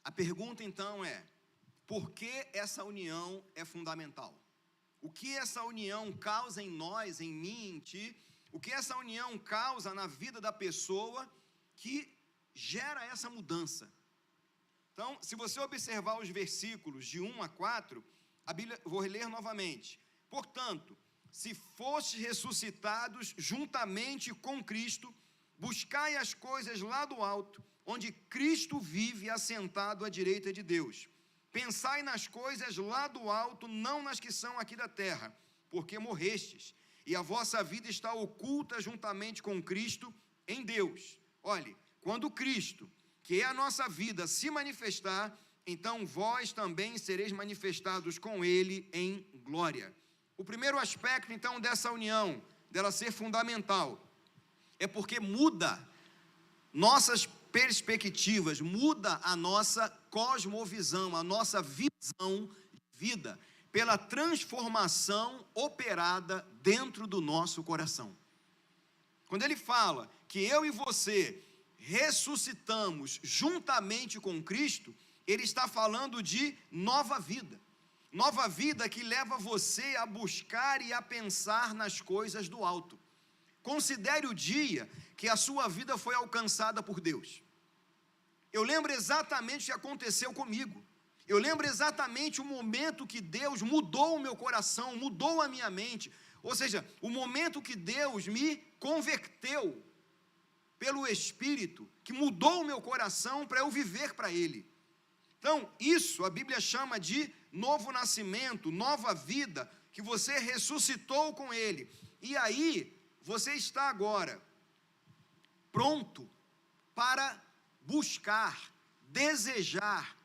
A pergunta então é: por que essa união é fundamental? O que essa união causa em nós, em mim, em ti? O que essa união causa na vida da pessoa que gera essa mudança? Então, se você observar os versículos de 1 a 4, a Bíblia, vou ler novamente. Portanto, se fostes ressuscitados juntamente com Cristo, buscai as coisas lá do alto, onde Cristo vive assentado à direita de Deus. Pensai nas coisas lá do alto, não nas que são aqui da terra, porque morrestes, e a vossa vida está oculta juntamente com Cristo em Deus. Olhe, quando Cristo, que é a nossa vida, se manifestar, então vós também sereis manifestados com Ele em glória. O primeiro aspecto, então, dessa união, dela ser fundamental, é porque muda nossas perspectivas, muda a nossa cosmovisão, a nossa visão de vida, pela transformação operada dentro do nosso coração. Quando ele fala que eu e você ressuscitamos juntamente com Cristo, ele está falando de nova vida. Nova vida que leva você a buscar e a pensar nas coisas do alto. Considere o dia que a sua vida foi alcançada por Deus. Eu lembro exatamente o que aconteceu comigo. Eu lembro exatamente o momento que Deus mudou o meu coração, mudou a minha mente. Ou seja, o momento que Deus me converteu pelo Espírito, que mudou o meu coração para eu viver para Ele. Então, isso a Bíblia chama de novo nascimento, nova vida, que você ressuscitou com Ele. E aí, você está agora pronto para buscar, desejar,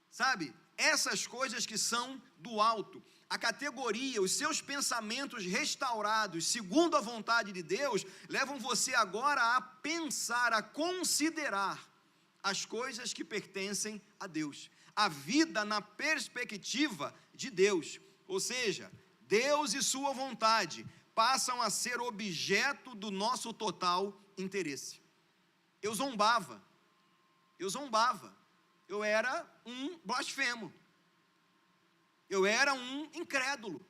sabe, essas coisas que são do alto. A categoria, os seus pensamentos restaurados, segundo a vontade de Deus, levam você agora a pensar, a considerar as coisas que pertencem a Deus. A vida na perspectiva de Deus. Ou seja, Deus e sua vontade passam a ser objeto do nosso total interesse. Eu zombava, eu era um blasfemo, eu era um incrédulo,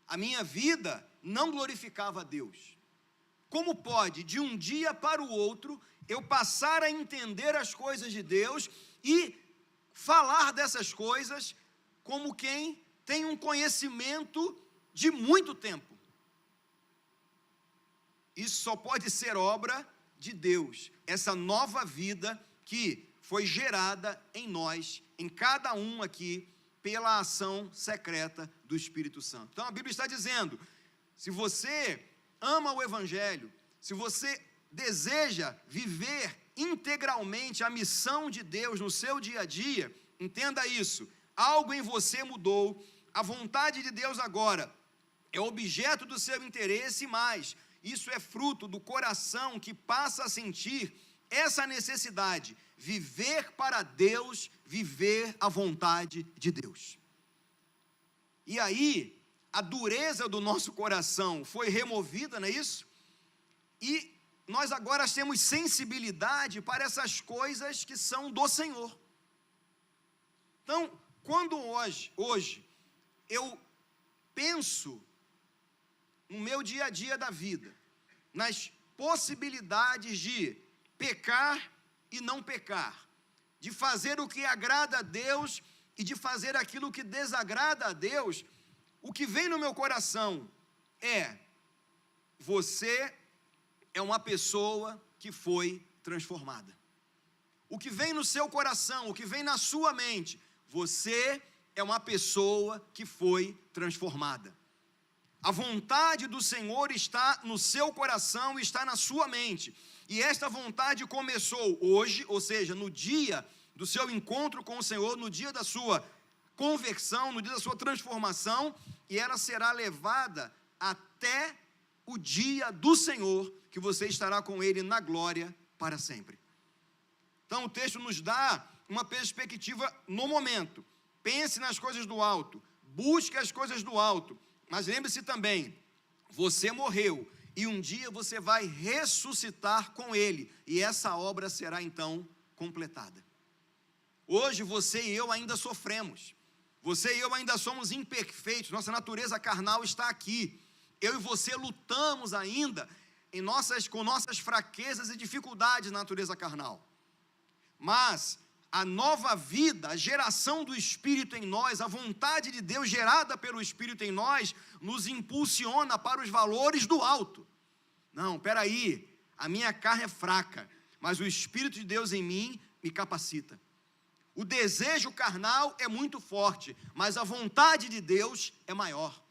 a minha vida não glorificava a Deus. Como pode, de um dia para o outro, eu passar a entender as coisas de Deus e falar dessas coisas como quem tem um conhecimento de muito tempo? Isso só pode ser obra de Deus, essa nova vida que foi gerada em nós, em cada um aqui, pela ação secreta do Espírito Santo. Então a Bíblia está dizendo, se você ama o Evangelho, se você deseja viver integralmente a missão de Deus no seu dia a dia, entenda isso, algo em você mudou, a vontade de Deus agora é objeto do seu interesse, mas isso é fruto do coração que passa a sentir essa necessidade, viver para Deus, viver a vontade de Deus. E aí, a dureza do nosso coração foi removida, não é isso? E nós agora temos sensibilidade para essas coisas que são do Senhor. Então, quando hoje eu penso no meu dia a dia da vida, nas possibilidades de pecar e não pecar, de fazer o que agrada a Deus e de fazer aquilo que desagrada a Deus, o que vem no meu coração é: você é uma pessoa que foi transformada. O que vem no seu coração, o que vem na sua mente, você é uma pessoa que foi transformada. A vontade do Senhor está no seu coração, está na sua mente. E esta vontade começou hoje, ou seja, no dia do seu encontro com o Senhor, no dia da sua conversão, no dia da sua transformação, e ela será levada até o dia do Senhor, que você estará com Ele na glória para sempre. Então o texto nos dá uma perspectiva no momento. Pense nas coisas do alto, busque as coisas do alto, mas lembre-se também, você morreu, e um dia você vai ressuscitar com Ele, e essa obra será então completada. Hoje você e eu ainda sofremos. Você e eu ainda somos imperfeitos. Nossa natureza carnal está aqui. Eu e você lutamos ainda com nossas fraquezas e dificuldades na natureza carnal. Mas a nova vida, a geração do Espírito em nós, a vontade de Deus gerada pelo Espírito em nós, nos impulsiona para os valores do alto. Não, peraí, a minha carne é fraca, mas o Espírito de Deus em mim me capacita. O desejo carnal é muito forte, mas a vontade de Deus é maior.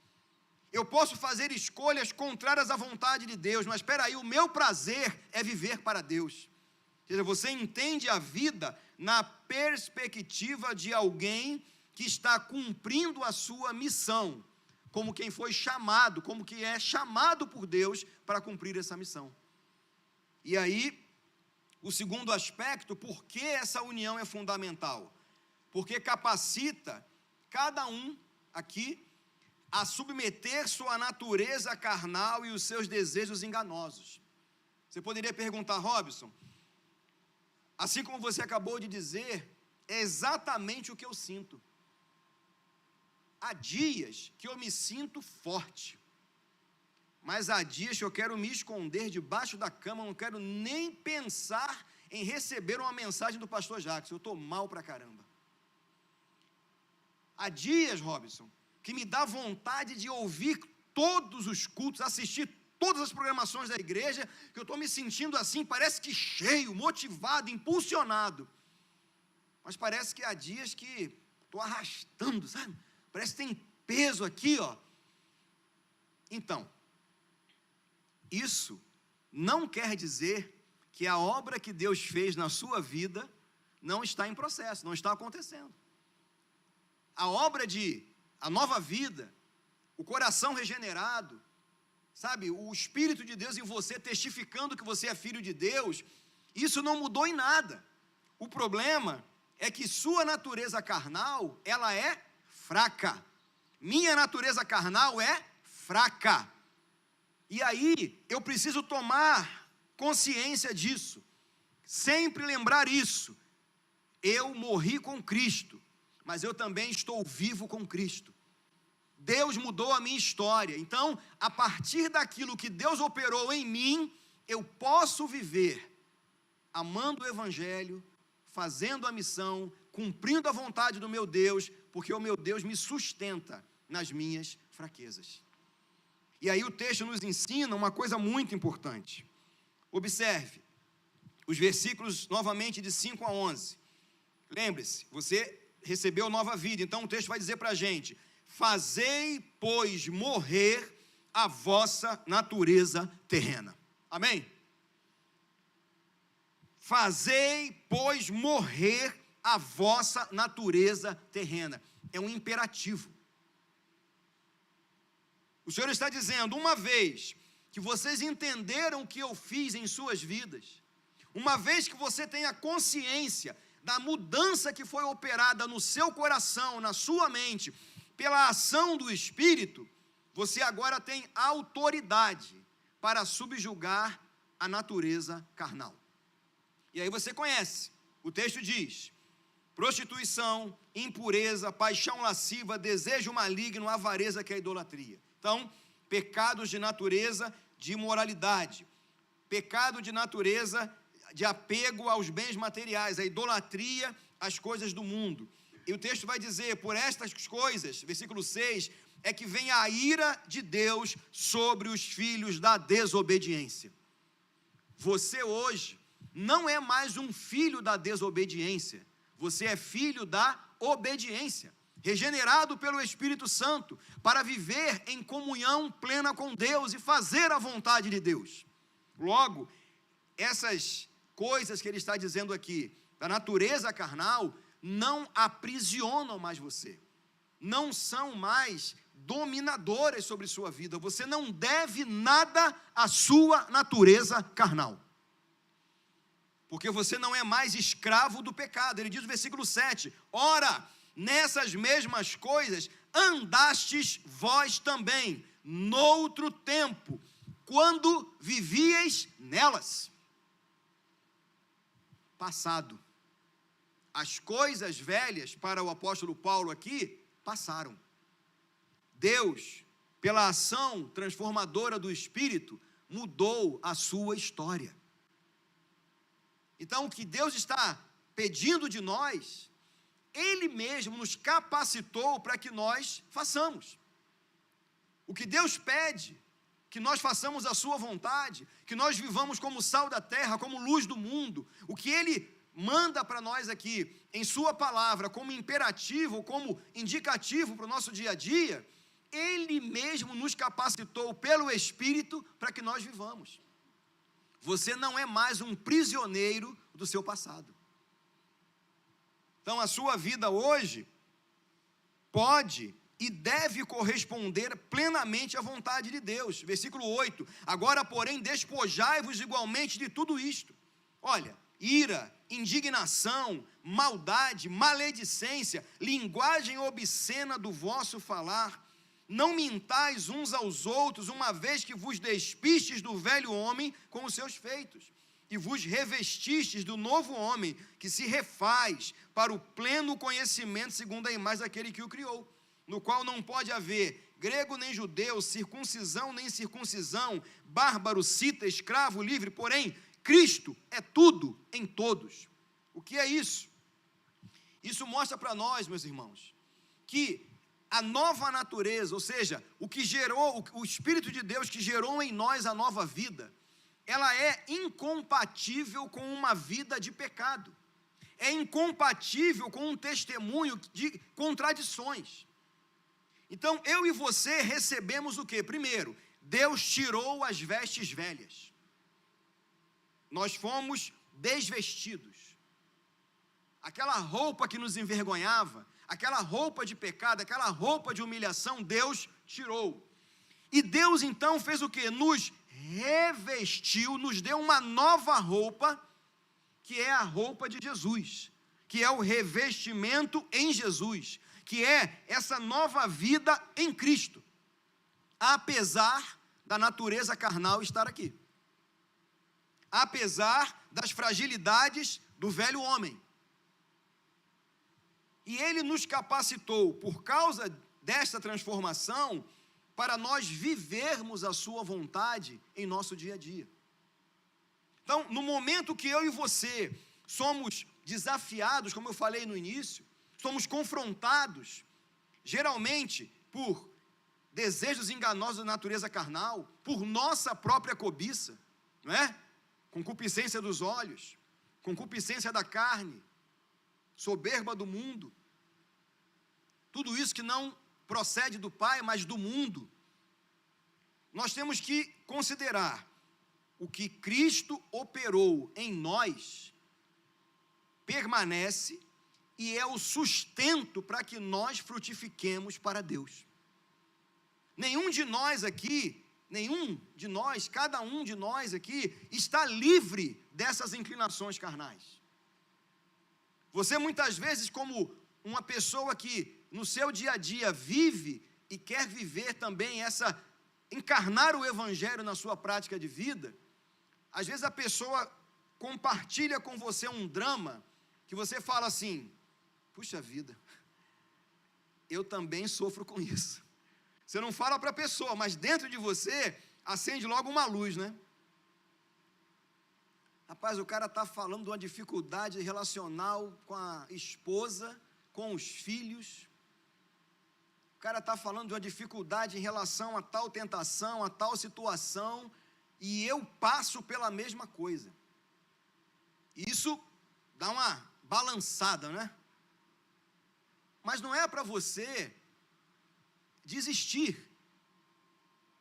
Eu posso fazer escolhas contrárias à vontade de Deus, mas espera aí, o meu prazer é viver para Deus. Ou seja, você entende a vida na perspectiva de alguém que está cumprindo a sua missão, como quem foi chamado, como que é chamado por Deus para cumprir essa missão. E aí, o segundo aspecto, por que essa união é fundamental? Porque capacita cada um aqui a submeter sua natureza carnal e os seus desejos enganosos. Você poderia perguntar, Robson, assim como você acabou de dizer, é exatamente o que eu sinto. Há dias que eu me sinto forte, mas há dias que eu quero me esconder debaixo da cama, não quero nem pensar em receber uma mensagem do pastor Jackson, eu estou mal pra caramba. Há dias, Robson, que me dá vontade de ouvir todos os cultos, assistir todas as programações da igreja, que eu estou me sentindo assim, parece que cheio, motivado, impulsionado. Mas parece que há dias que estou arrastando, sabe? Parece que tem peso aqui, ó. Então, isso não quer dizer que a obra que Deus fez na sua vida não está em processo, não está acontecendo. A obra a nova vida, o coração regenerado, sabe, o Espírito de Deus em você testificando que você é filho de Deus, isso não mudou em nada. O problema é que sua natureza carnal, ela é fraca. Minha natureza carnal é fraca. E aí, eu preciso tomar consciência disso, sempre lembrar isso. Eu morri com Cristo, mas eu também estou vivo com Cristo. Deus mudou a minha história. Então, a partir daquilo que Deus operou em mim, eu posso viver amando o Evangelho, fazendo a missão, cumprindo a vontade do meu Deus, porque o meu Deus me sustenta nas minhas fraquezas. E aí o texto nos ensina uma coisa muito importante. Observe os versículos novamente de 5 a 11. Lembre-se, você recebeu nova vida, então o texto vai dizer para a gente: fazei, pois, morrer a vossa natureza terrena. Amém? Fazei, pois, morrer a vossa natureza terrena. É um imperativo. O Senhor está dizendo, uma vez que vocês entenderam o que eu fiz em suas vidas, uma vez que você tenha consciência da mudança que foi operada no seu coração, na sua mente, pela ação do Espírito, você agora tem autoridade para subjugar a natureza carnal. E aí você conhece, o texto diz: prostituição, impureza, paixão lasciva, desejo maligno, avareza, que é a idolatria. Então, pecados de natureza de imoralidade, pecado de natureza de apego aos bens materiais, a idolatria, as coisas do mundo. E o texto vai dizer, por estas coisas, versículo 6, é que vem a ira de Deus sobre os filhos da desobediência. Você hoje não é mais um filho da desobediência, você é filho da obediência, regenerado pelo Espírito Santo, para viver em comunhão plena com Deus e fazer a vontade de Deus. Logo, essas coisas que ele está dizendo aqui, da natureza carnal, não aprisionam mais você, não são mais dominadoras sobre sua vida, você não deve nada à sua natureza carnal, porque você não é mais escravo do pecado. Ele diz no versículo 7, ora, nessas mesmas coisas andastes vós também, noutro tempo, quando vivieis nelas. Passado. as coisas velhas, para o apóstolo Paulo aqui, passaram. Deus, pela ação transformadora do Espírito, mudou a sua história. Então, o que Deus está pedindo de nós, Ele mesmo nos capacitou para que nós façamos. O que Deus pede, que nós façamos a sua vontade, que nós vivamos como sal da terra, como luz do mundo. O que Ele manda para nós aqui, em sua palavra, como imperativo, como indicativo para o nosso dia a dia, Ele mesmo nos capacitou pelo Espírito para que nós vivamos. Você não é mais um prisioneiro do seu passado. Então, a sua vida hoje pode e deve corresponder plenamente à vontade de Deus. Versículo 8. Agora, porém, despojai-vos igualmente de tudo isto. Olha, ira, indignação, maldade, maledicência, linguagem obscena do vosso falar. Não mintais uns aos outros, uma vez que vos despistes do velho homem com os seus feitos, e vos revestistes do novo homem, que se refaz para o pleno conhecimento segundo a imagem daquele que o criou, no qual não pode haver grego nem judeu, circuncisão nem circuncisão, bárbaro, cita, escravo, livre, porém, Cristo é tudo em todos. O que é isso? Isso mostra para nós, meus irmãos, que a nova natureza, ou seja, o que gerou, o Espírito de Deus que gerou em nós a nova vida, ela é incompatível com uma vida de pecado, é incompatível com um testemunho de contradições. Então, eu e você recebemos o quê? Primeiro, Deus tirou as vestes velhas, nós fomos desvestidos, aquela roupa que nos envergonhava, aquela roupa de pecado, aquela roupa de humilhação, Deus tirou. E Deus então fez o quê? Nos revestiu, nos deu uma nova roupa, que é a roupa de Jesus, que é o revestimento em Jesus, que é essa nova vida em Cristo, apesar da natureza carnal estar aqui, apesar das fragilidades do velho homem. E Ele nos capacitou, por causa desta transformação, para nós vivermos a sua vontade em nosso dia a dia. Então, no momento que eu e você somos desafiados, como eu falei no início, somos confrontados, geralmente por desejos enganosos da natureza carnal, por nossa própria cobiça, não é? Concupiscência dos olhos, concupiscência da carne, soberba do mundo, tudo isso que não procede do Pai, mas do mundo. Nós temos que considerar o que Cristo operou em nós, permanece e é o sustento para que nós frutifiquemos para Deus. Nenhum de nós aqui, cada um de nós aqui, está livre dessas inclinações carnais. Você muitas vezes, como uma pessoa que no seu dia a dia vive e quer viver também encarnar o Evangelho na sua prática de vida, às vezes a pessoa compartilha com você um drama, que você fala assim, puxa vida, eu também sofro com isso. Você não fala para a pessoa, mas dentro de você, acende logo uma luz, né? Rapaz, o cara está falando de uma dificuldade relacional com a esposa, com os filhos. O cara está falando de uma dificuldade em relação a tal tentação, a tal situação, e eu passo pela mesma coisa. Isso dá uma balançada, né? Mas não é para você desistir.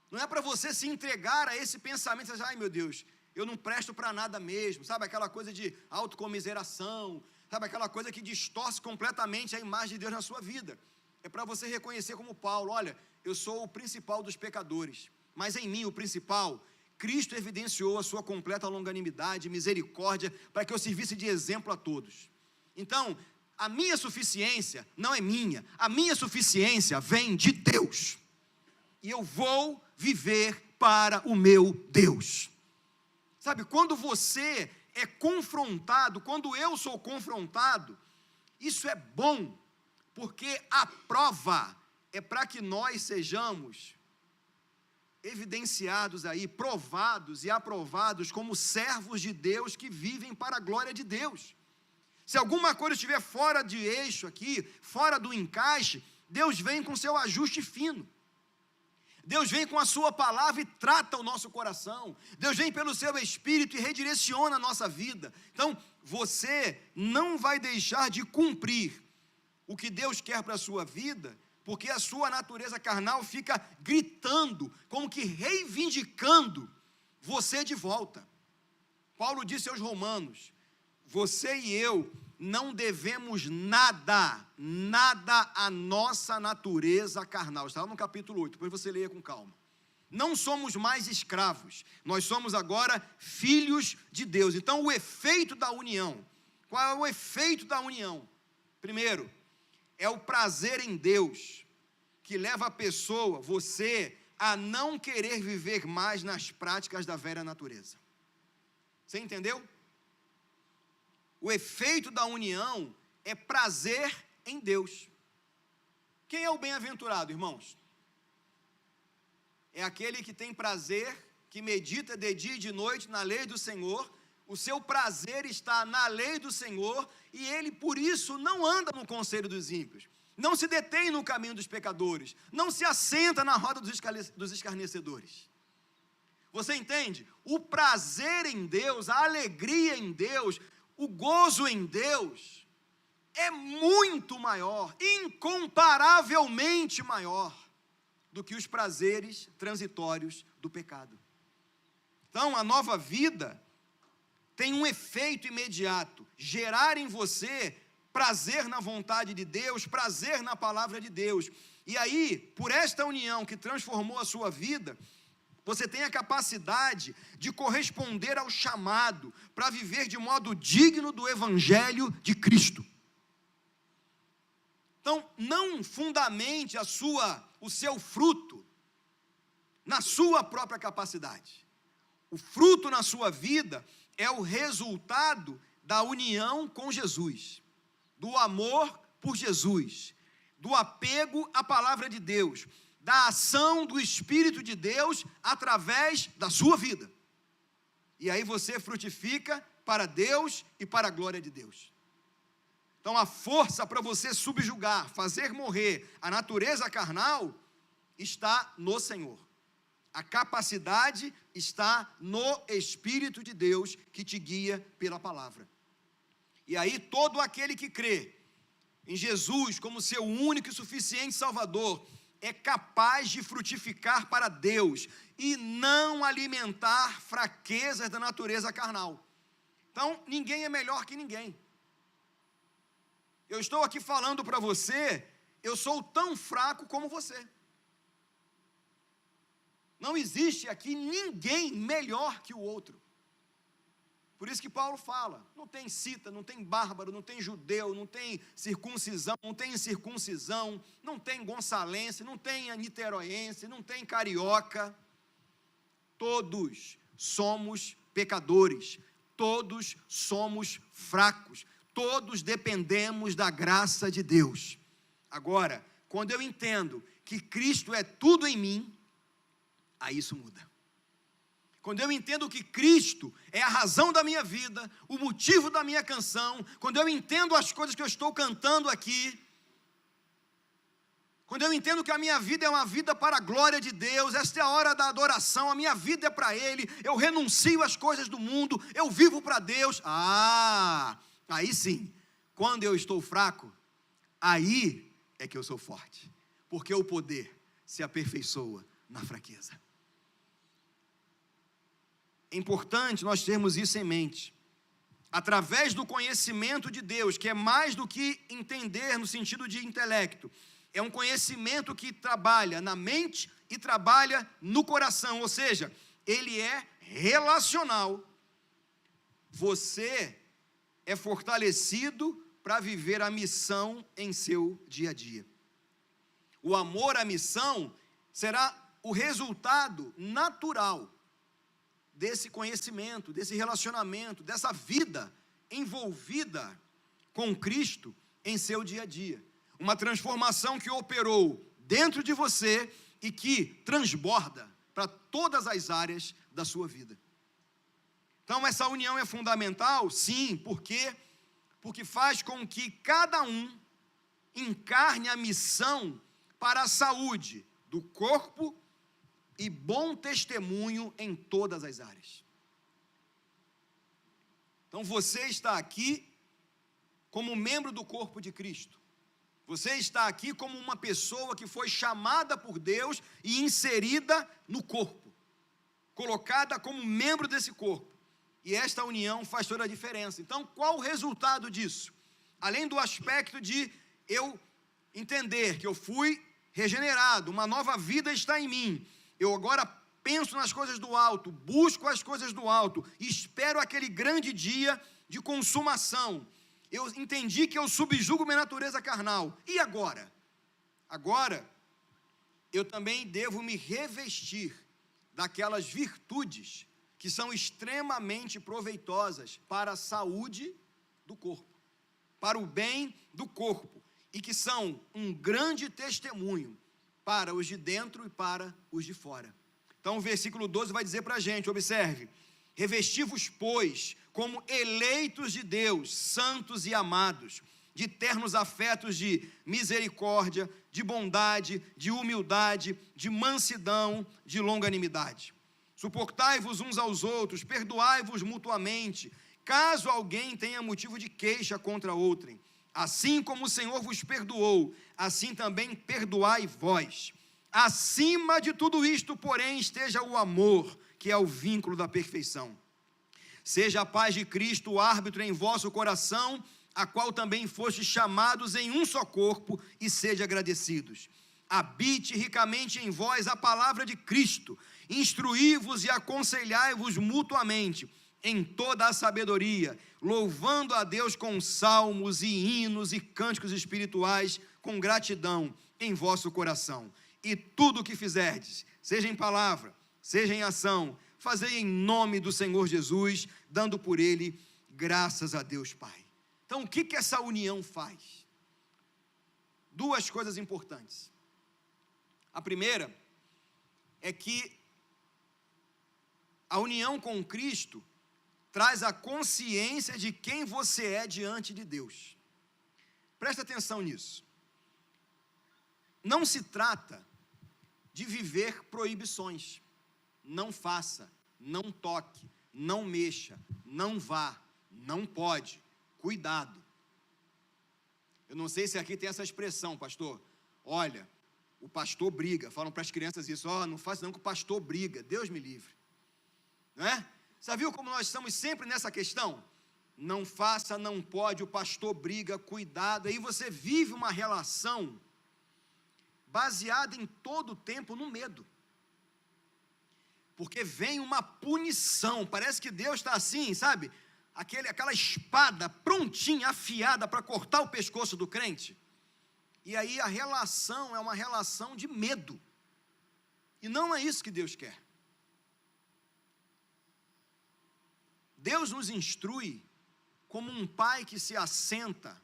Não é para você se entregar a esse pensamento, ai meu Deus, eu não presto para nada mesmo, sabe aquela coisa de autocomiseração, sabe aquela coisa que distorce completamente a imagem de Deus na sua vida. É para você reconhecer como Paulo, olha, eu sou o principal dos pecadores, mas em mim o principal, Cristo evidenciou a sua completa longanimidade, misericórdia, para que eu servisse de exemplo a todos. Então, a minha suficiência não é minha, a minha suficiência vem de Deus, e eu vou viver para o meu Deus. Sabe, quando você é confrontado, quando eu sou confrontado Isso é bom, porque a prova é para que nós sejamos evidenciados aí, provados e aprovados como servos de Deus que vivem para a glória de Deus. Se alguma coisa estiver fora de eixo aqui, fora do encaixe, Deus vem com seu ajuste fino. Deus vem com a sua palavra e trata o nosso coração. Deus vem pelo seu Espírito e redireciona a nossa vida. Então, você não vai deixar de cumprir o que Deus quer para a sua vida, porque a sua natureza carnal fica gritando, como que reivindicando você de volta. Paulo disse aos Romanos: você e eu não devemos nada à nossa natureza carnal. Está lá no capítulo 8, depois você leia com calma. Não somos mais escravos, nós somos agora filhos de Deus. Então, o efeito da união, qual é o efeito da união? Primeiro, é o prazer em Deus, que leva a pessoa, você, a não querer viver mais nas práticas da velha natureza. Você entendeu? O efeito da união é prazer em Deus. Quem é o bem-aventurado, irmãos? É aquele que tem prazer, que medita de dia e de noite na lei do Senhor. O seu prazer está na lei do Senhor, e ele, por isso, não anda no conselho dos ímpios, não se detém no caminho dos pecadores, não se assenta na roda dos escarnecedores. Você entende? O prazer em Deus, a alegria em Deus, o gozo em Deus é muito maior, incomparavelmente maior, do que os prazeres transitórios do pecado. Então, a nova vida tem um efeito imediato: gerar em você prazer na vontade de Deus, prazer na palavra de Deus. E aí, por esta união que transformou a sua vida, você tem a capacidade de corresponder ao chamado para viver de modo digno do Evangelho de Cristo. Então, não fundamente o seu fruto na sua própria capacidade. O fruto na sua vida é o resultado da união com Jesus, do amor por Jesus, do apego à palavra de Deus, da ação do Espírito de Deus através da sua vida. E aí você frutifica para Deus e para a glória de Deus. Então, a força para você subjugar, fazer morrer a natureza carnal está no Senhor. A capacidade está no Espírito de Deus que te guia pela palavra. E aí todo aquele que crê em Jesus como seu único e suficiente Salvador é capaz de frutificar para Deus e não alimentar fraquezas da natureza carnal. Então, ninguém é melhor que ninguém. Eu estou aqui falando para você, eu sou tão fraco como você. Não existe aqui ninguém melhor que o outro. Por isso que Paulo fala, não tem cita, não tem bárbaro, não tem judeu, não tem circuncisão, não tem incircuncisão, não tem gonçalense, não tem niteroense, não tem carioca. Todos somos pecadores, todos somos fracos, todos dependemos da graça de Deus. Agora, quando eu entendo que Cristo é tudo em mim, aí isso muda. Quando eu entendo que Cristo é a razão da minha vida, o motivo da minha canção, quando eu entendo as coisas que eu estou cantando aqui, quando eu entendo que a minha vida é uma vida para a glória de Deus, esta é a hora da adoração, a minha vida é para Ele, eu renuncio às coisas do mundo, eu vivo para Deus, aí sim, quando eu estou fraco, aí é que eu sou forte, porque o poder se aperfeiçoa na fraqueza. É importante nós termos isso em mente. Através do conhecimento de Deus, que é mais do que entender no sentido de intelecto, é um conhecimento que trabalha na mente e trabalha no coração, ou seja, ele é relacional. Você é fortalecido para viver a missão em seu dia a dia. O amor à missão será o resultado natural desse conhecimento, desse relacionamento, dessa vida envolvida com Cristo em seu dia a dia. Uma transformação que operou dentro de você e que transborda para todas as áreas da sua vida. Então, essa união é fundamental? Sim, porque faz com que cada um encarne a missão para a saúde do corpo e bom testemunho em todas as áreas. Então, você está aqui como membro do corpo de Cristo. Você está aqui como uma pessoa que foi chamada por Deus e inserida no corpo, colocada como membro desse corpo. E esta união faz toda a diferença. Então, qual o resultado disso? Além do aspecto de eu entender que eu fui regenerado, uma nova vida está em mim, eu agora penso nas coisas do alto, busco as coisas do alto, espero aquele grande dia de consumação. Eu entendi que eu subjugo minha natureza carnal. E agora? Agora, eu também devo me revestir daquelas virtudes que são extremamente proveitosas para a saúde do corpo, para o bem do corpo, e que são um grande testemunho para os de dentro e para os de fora. Então o versículo 12 vai dizer para a gente, observe: revesti-vos, pois, como eleitos de Deus, santos e amados, de ternos afetos de misericórdia, de bondade, de humildade, de mansidão, de longanimidade. Suportai-vos uns aos outros, perdoai-vos mutuamente, caso alguém tenha motivo de queixa contra outrem. Assim como o Senhor vos perdoou, assim também perdoai vós. Acima de tudo isto, porém, esteja o amor, que é o vínculo da perfeição. Seja a paz de Cristo o árbitro em vosso coração, a qual também fostes chamados em um só corpo, e sede agradecidos. Habite ricamente em vós a palavra de Cristo, instruí-vos e aconselhai-vos mutuamente, em toda a sabedoria, louvando a Deus com salmos e hinos e cânticos espirituais, com gratidão em vosso coração. E tudo o que fizerdes, seja em palavra, seja em ação, fazei em nome do Senhor Jesus, dando por Ele graças a Deus Pai. Então, o que essa união faz? Duas coisas importantes. A primeira é que a união com Cristo traz a consciência de quem você é diante de Deus. Presta atenção nisso. Não se trata de viver proibições. Não faça, não toque, não mexa, não vá, não pode. Cuidado. Eu não sei se aqui tem essa expressão, pastor. Olha, o pastor briga. Falam para as crianças isso. Não faça não que o pastor briga. Deus me livre. Não é? Você viu como nós estamos sempre nessa questão? Não faça, não pode, o pastor briga, cuidado. Aí você vive uma relação baseada em todo o tempo no medo. Porque vem uma punição. Parece que Deus está assim, sabe? Aquela espada prontinha, afiada para cortar o pescoço do crente. E aí a relação é uma relação de medo. E não é isso que Deus quer. Deus nos instrui como um pai que se assenta.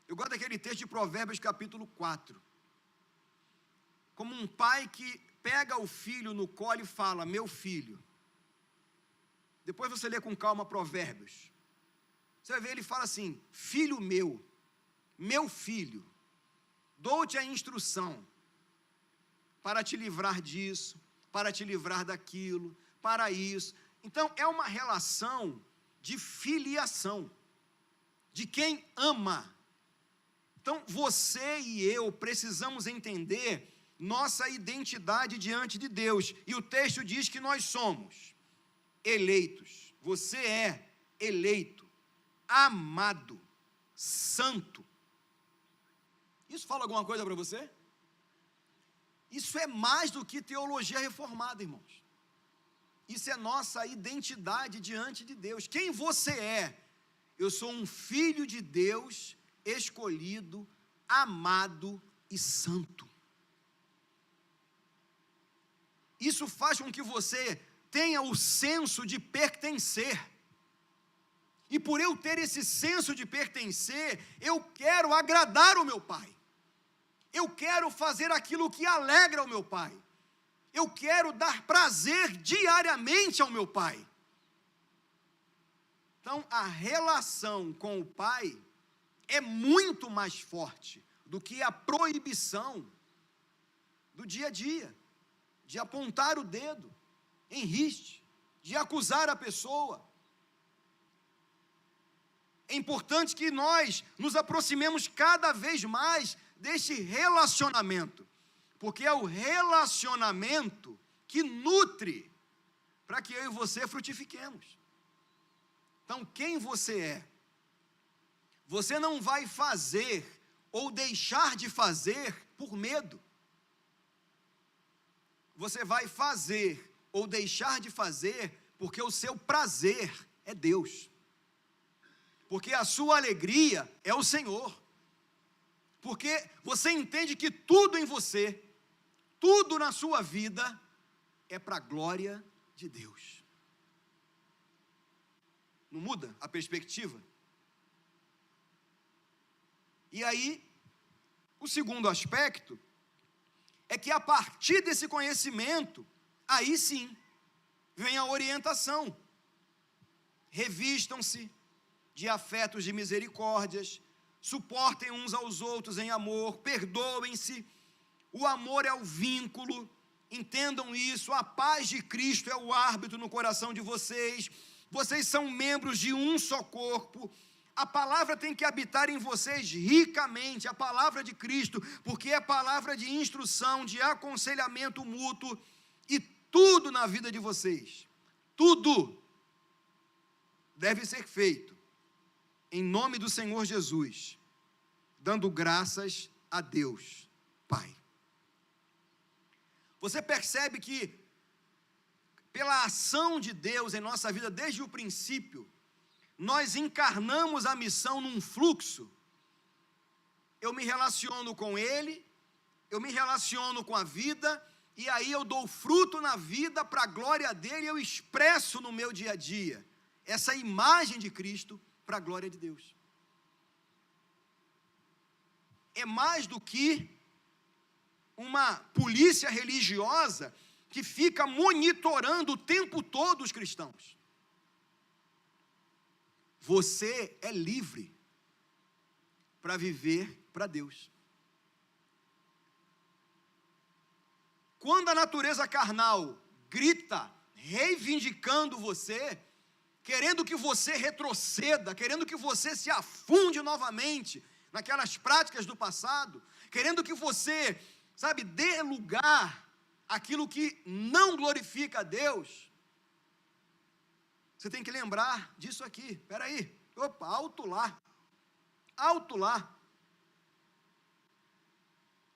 Eu gosto daquele texto de Provérbios capítulo 4. Como um pai que pega o filho no colo e fala: meu filho. Depois você lê com calma Provérbios. Você vai ver, ele fala assim: filho meu filho, dou-te a instrução para te livrar disso, para te livrar daquilo, para isso. Então, é uma relação de filiação, de quem ama. Então, você e eu precisamos entender nossa identidade diante de Deus. E o texto diz que nós somos eleitos. Você é eleito, amado, santo. Isso fala alguma coisa para você? Isso é mais do que teologia reformada, irmãos. Isso é nossa identidade diante de Deus. Quem você é? Eu sou um filho de Deus, escolhido, amado e santo. Isso faz com que você tenha o senso de pertencer. E por eu ter esse senso de pertencer, eu quero agradar o meu pai. Eu quero fazer aquilo que alegra o meu pai. Eu quero dar prazer diariamente ao meu pai. Então, a relação com o pai é muito mais forte do que a proibição do dia a dia, de apontar o dedo em riste, de acusar a pessoa. É importante que nós nos aproximemos cada vez mais deste relacionamento, porque é o relacionamento que nutre para que eu e você frutifiquemos. Então, quem você é? Você não vai fazer ou deixar de fazer por medo. Você vai fazer ou deixar de fazer porque o seu prazer é Deus. Porque a sua alegria é o Senhor. Porque você entende que tudo em você, tudo na sua vida, é para a glória de Deus. Não muda a perspectiva? E aí, o segundo aspecto é que a partir desse conhecimento, aí sim, vem a orientação. Revistam-se de afetos de misericórdias, suportem uns aos outros em amor, perdoem-se. O amor é o vínculo, entendam isso, a paz de Cristo é o árbitro no coração de vocês. Vocês são membros de um só corpo. A palavra tem que habitar em vocês ricamente, a palavra de Cristo, porque é palavra de instrução, de aconselhamento mútuo, e tudo na vida de vocês, tudo deve ser feito em nome do Senhor Jesus, dando graças a Deus, Pai. Você percebe que, pela ação de Deus em nossa vida, desde o princípio, nós encarnamos a missão num fluxo. Eu me relaciono com Ele, eu me relaciono com a vida, e aí eu dou fruto na vida para a glória dEle, eu expresso no meu dia a dia essa imagem de Cristo para a glória de Deus. É mais do que uma polícia religiosa que fica monitorando o tempo todo os cristãos. Você é livre para viver para Deus. Quando a natureza carnal grita, reivindicando você, querendo que você retroceda, querendo que você se afunde novamente naquelas práticas do passado, querendo que você, dê lugar àquilo que não glorifica a Deus, você tem que lembrar disso aqui. Espera aí, alto lá.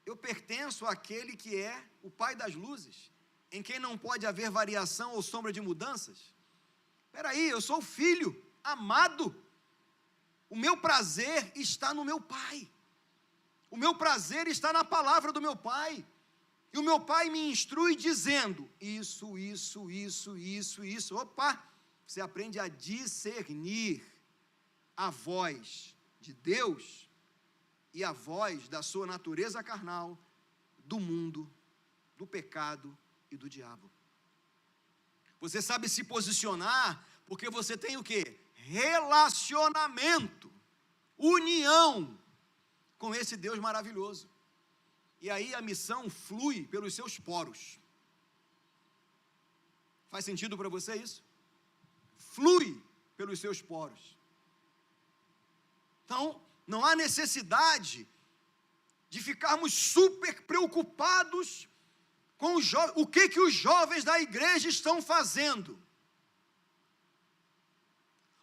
Eu pertenço àquele que é o Pai das luzes, em quem não pode haver variação ou sombra de mudanças. Espera aí, eu sou filho amado. O meu prazer está no meu Pai. O meu prazer está na palavra do meu Pai. E o meu Pai me instrui dizendo, isso. Você aprende a discernir a voz de Deus e a voz da sua natureza carnal, do mundo, do pecado e do diabo. Você sabe se posicionar porque você tem o quê? Relacionamento, união com esse Deus maravilhoso. E aí a missão flui pelos seus poros. Faz sentido para você isso? Flui pelos seus poros. Então, não há necessidade de ficarmos super preocupados com o que os jovens da igreja estão fazendo.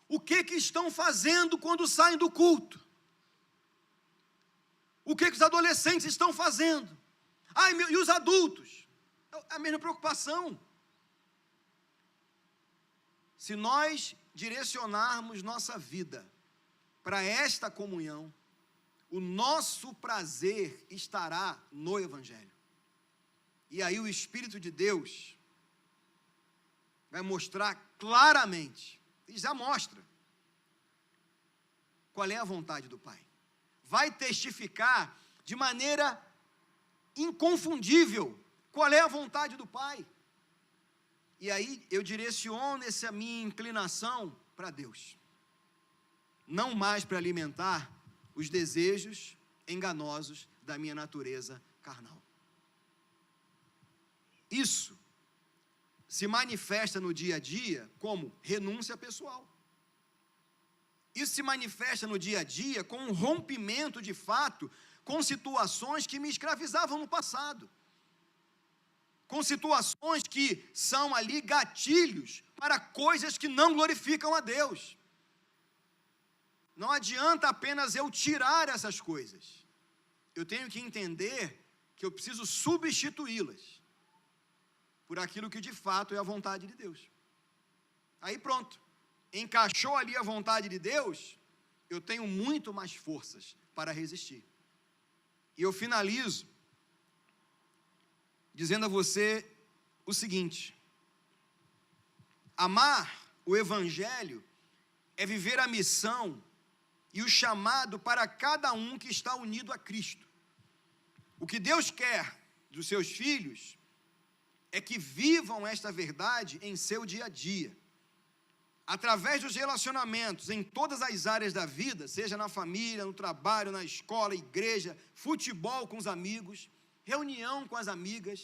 O que estão fazendo quando saem do culto? O que os adolescentes estão fazendo? E os adultos? É a mesma preocupação. Se nós direcionarmos nossa vida para esta comunhão, o nosso prazer estará no Evangelho. E aí o Espírito de Deus vai mostrar claramente, e já mostra, qual é a vontade do Pai. Vai testificar de maneira inconfundível qual é a vontade do Pai. E aí eu direciono essa minha inclinação para Deus. Não mais para alimentar os desejos enganosos da minha natureza carnal. Isso se manifesta no dia a dia como renúncia pessoal. Isso se manifesta no dia a dia com um rompimento de fato com situações que me escravizavam no passado. Com situações que são ali gatilhos para coisas que não glorificam a Deus. Não adianta apenas eu tirar essas coisas. Eu tenho que entender que eu preciso substituí-las por aquilo que de fato é a vontade de Deus. Aí pronto, encaixou ali a vontade de Deus, eu tenho muito mais forças para resistir. E eu finalizo dizendo a você o seguinte: amar o Evangelho é viver a missão e o chamado para cada um que está unido a Cristo. O que Deus quer dos seus filhos é que vivam esta verdade em seu dia a dia, através dos relacionamentos em todas as áreas da vida, seja na família, no trabalho, na escola, igreja, futebol com os amigos, reunião com as amigas,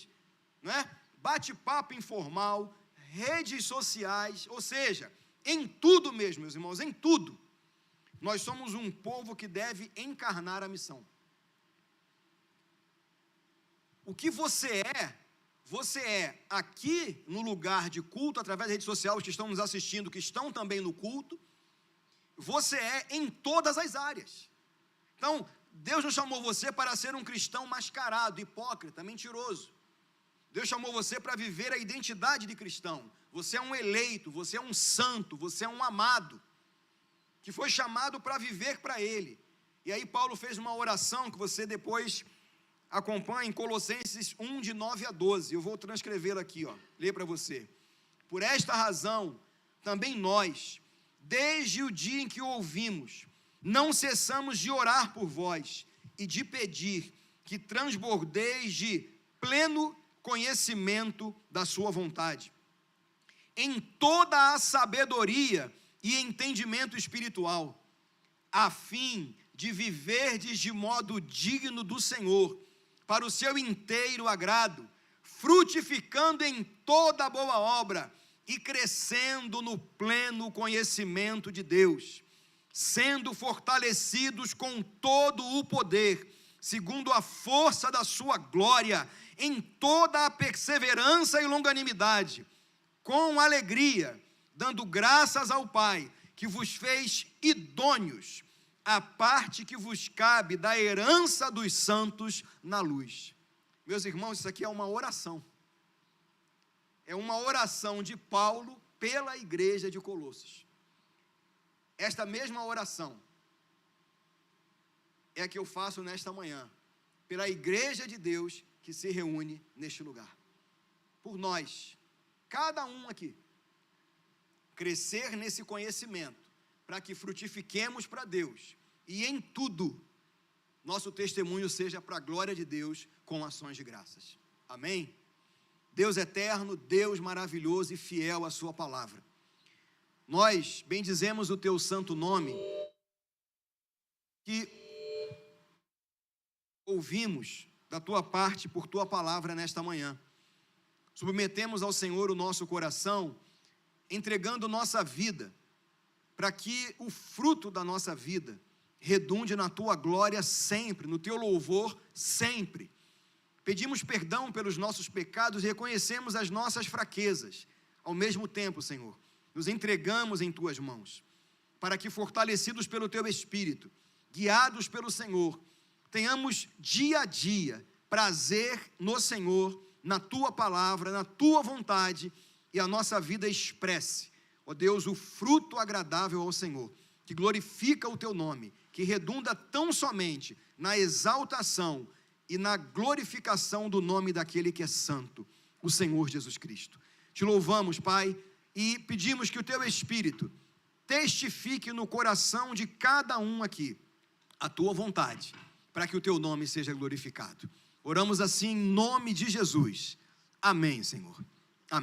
não é? Bate-papo informal, redes sociais, ou seja, em tudo mesmo, meus irmãos, em tudo. Nós somos um povo que deve encarnar a missão. O que você é aqui no lugar de culto, através da rede social, os que estão nos assistindo, que estão também no culto, você é em todas as áreas. Então, Deus não chamou você para ser um cristão mascarado, hipócrita, mentiroso. Deus chamou você para viver a identidade de cristão. Você é um eleito, você é um santo, você é um amado, que foi chamado para viver para Ele. E aí Paulo fez uma oração que você depois acompanha em Colossenses 1, de 9 a 12. Eu vou transcrevê-la aqui, ler para você. Por esta razão, também nós, desde o dia em que o ouvimos, não cessamos de orar por vós e de pedir que transbordeis de pleno conhecimento da sua vontade, em toda a sabedoria e entendimento espiritual, a fim de viverdes de modo digno do Senhor, para o seu inteiro agrado, frutificando em toda boa obra e crescendo no pleno conhecimento de Deus, sendo fortalecidos com todo o poder, segundo a força da sua glória, em toda a perseverança e longanimidade, com alegria, dando graças ao Pai, que vos fez idôneos a parte que vos cabe da herança dos santos na luz. Meus irmãos, isso aqui é uma oração. É uma oração de Paulo pela igreja de Colossos. Esta mesma oração é a que eu faço nesta manhã, pela igreja de Deus que se reúne neste lugar. Por nós, cada um aqui, crescer nesse conhecimento, para que frutifiquemos para Deus, e em tudo, nosso testemunho seja para a glória de Deus, com ações de graças. Amém? Deus eterno, Deus maravilhoso e fiel à sua palavra, nós bendizemos o teu santo nome, que ouvimos da tua parte por tua palavra nesta manhã. Submetemos ao Senhor o nosso coração, entregando nossa vida, para que o fruto da nossa vida redunde na tua glória sempre, no teu louvor sempre. Pedimos perdão pelos nossos pecados e reconhecemos as nossas fraquezas. Ao mesmo tempo, Senhor, nos entregamos em tuas mãos, para que, fortalecidos pelo teu Espírito, guiados pelo Senhor, tenhamos dia a dia prazer no Senhor, na tua palavra, na tua vontade, e a nossa vida expresse, ó Deus, o fruto agradável ao Senhor, que glorifica o teu nome, que redunda tão somente na exaltação e na glorificação do nome daquele que é santo, o Senhor Jesus Cristo. Te louvamos, Pai, e pedimos que o teu Espírito testifique no coração de cada um aqui a tua vontade, para que o teu nome seja glorificado. Oramos assim em nome de Jesus. Amém, Senhor.